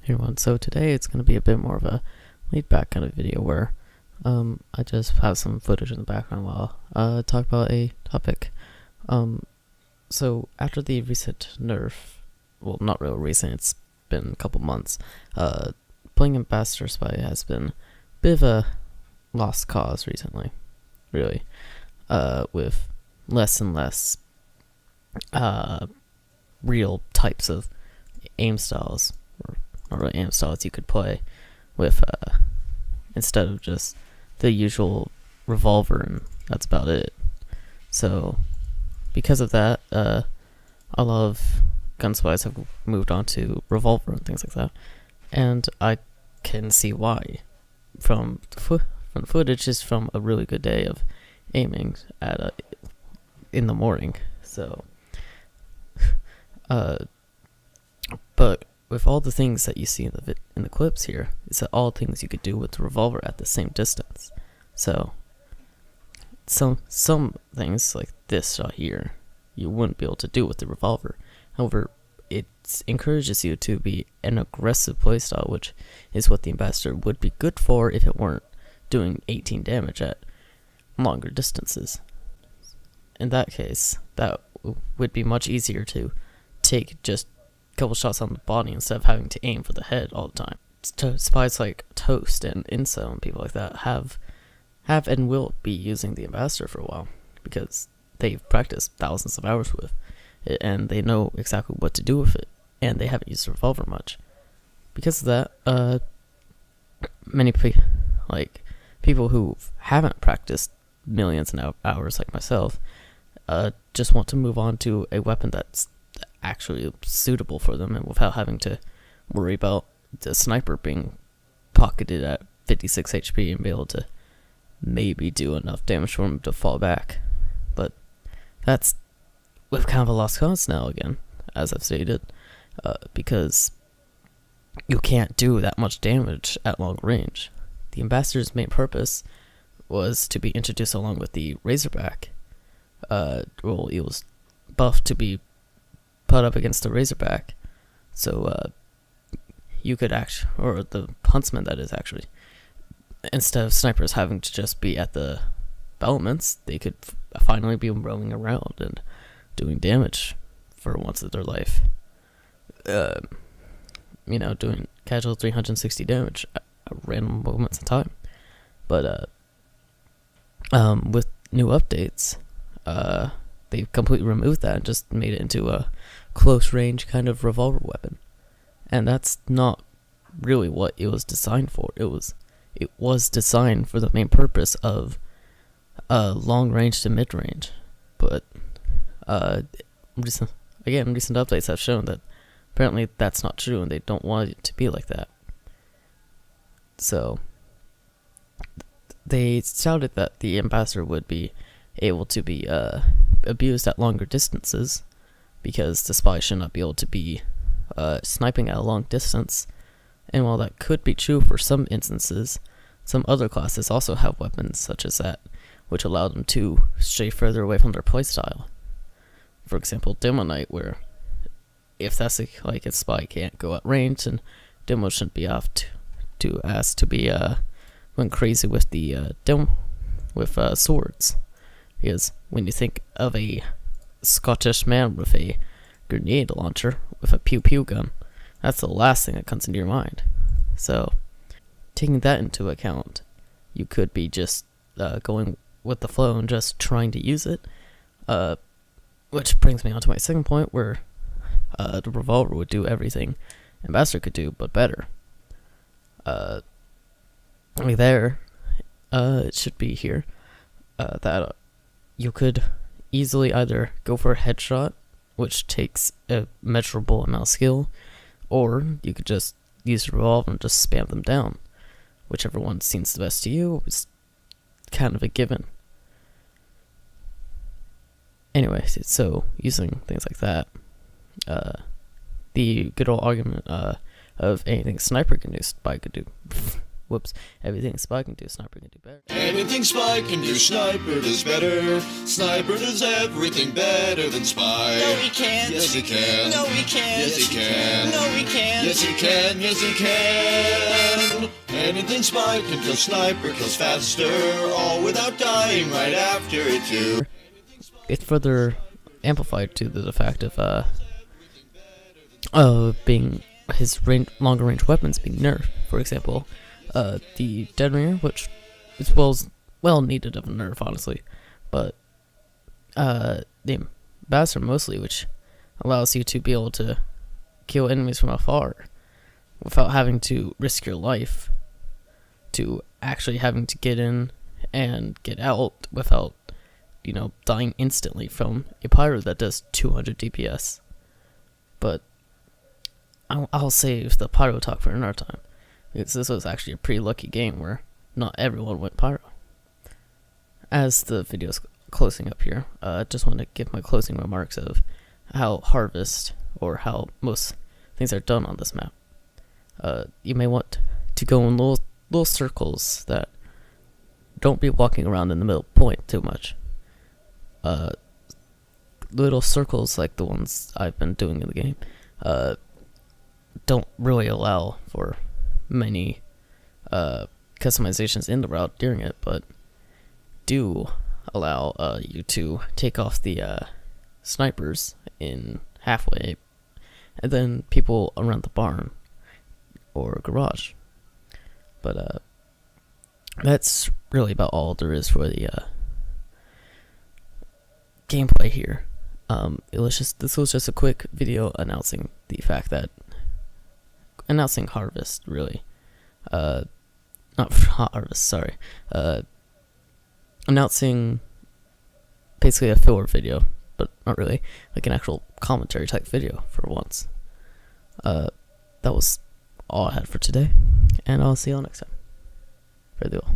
Hey everyone, so today it's going to be a bit more of a laid back kind of video where I just have some footage in the background while I talk about a topic. So after the recent nerf, well, not real recent, it's been a couple months, playing Ambassador Spy has been a bit of a lost cause recently, really, with less and less real types of aim styles, or not really aim styles you could play with, instead of just the usual Revolver, and that's about it. So because of that, a lot of Gunspys have moved on to Revolver and things like that, and I can see why. From the footage is from a really good day of aiming at in the morning. So but with all the things that you see in the clips here, it's all things you could do with the Revolver at the same distance. So some things like this shot here you wouldn't be able to do with the Revolver. However, it encourages you to be an aggressive playstyle, which is what the Ambassador would be good for if it weren't doing 18 damage at longer distances. In that case, that would be much easier to take just a couple shots on the body instead of having to aim for the head all the time. Spies like Toast and Inso and people like that have and will be using the Ambassador for a while because they've practiced thousands of hours with it and they know exactly what to do with it, and they haven't used the Revolver much. Because of that, many people who haven't practiced millions of hours like myself just want to move on to a weapon that's actually suitable for them and without having to worry about the sniper being pocketed at 56 HP and be able to maybe do enough damage for him to fall back. But that's with kind of a lost cause now again, as I've stated, because you can't do that much damage at long range. The Ambassador's main purpose was to be introduced along with the Razorback. Well, it was buffed to be put up against the Razorback, so you could or the Huntsman that is actually, instead of snipers having to just be at the battlements, they could finally be roaming around and doing damage for once in their life. Doing casual 360 damage at random moments in time. But with new updates, they've completely removed that and just made it into a close range kind of revolver weapon. And that's not really what it was designed for. It was designed for the main purpose of long range to mid range. But recent updates have shown that apparently that's not true, and they don't want it to be like that. So they shouted that the Ambassador would be able to be abused at longer distances because the spy should not be able to be sniping at a long distance. And while that could be true for some instances, some other classes also have weapons such as that, which allow them to stray further away from their playstyle. For example, Demo Knight, where if that's like a spy can't go at range, then Demo shouldn't be off to ask to be went crazy with the swords. Because when you think of a Scottish man with a grenade launcher with a pew pew gun, that's the last thing that comes into your mind. So taking that into account, you could be just going with the flow and just trying to use it, which brings me on to my second point, where the Revolver would do everything Ambassador could do, but better. It should be here, that you could easily either go for a headshot, which takes a measurable amount of skill, or you could just use the Revolver and just spam them down. Whichever one seems the best to you is kind of a given. Anyway, so using things like that, the good old argument of anything a sniper can do, spy could do. Whoops. Everything Spy can do, Sniper can do better. Anything Spy can do, Sniper does better. Sniper does everything better than Spy. No, he can't. Yes, he can. No, he can't. Yes, he can. No, he can't. Yes, he can. Yes, he can. Anything Spy can kill, Sniper kills faster, all without dying right after it too. It's further amplified to the fact of being his longer range weapons being nerfed. For example, the detonator, which is well needed of a nerf, honestly, but the ambassador mostly, which allows you to be able to kill enemies from afar without having to risk your life, to actually having to get in and get out without, you know, dying instantly from a pyro that does 200 DPS. But I'll save the pyro talk for another time, because this was actually a pretty lucky game where not everyone went pyro. As the video's closing up here, I just want to give my closing remarks of how harvest, or how most things are done on this map. You may want to go in little circles that don't be walking around in the middle point too much. Little circles like the ones I've been doing in the game don't really allow for many customizations in the route during it, but do allow you to take off the snipers in halfway, and then people around the barn or garage. But that's really about all there is for the gameplay here. This was just a quick video announcing the fact that harvest, really, not harvest, sorry, announcing basically a filler video, but not really, like an actual commentary type video for once. That was all I had for today, and I'll see y'all next time. Farewell.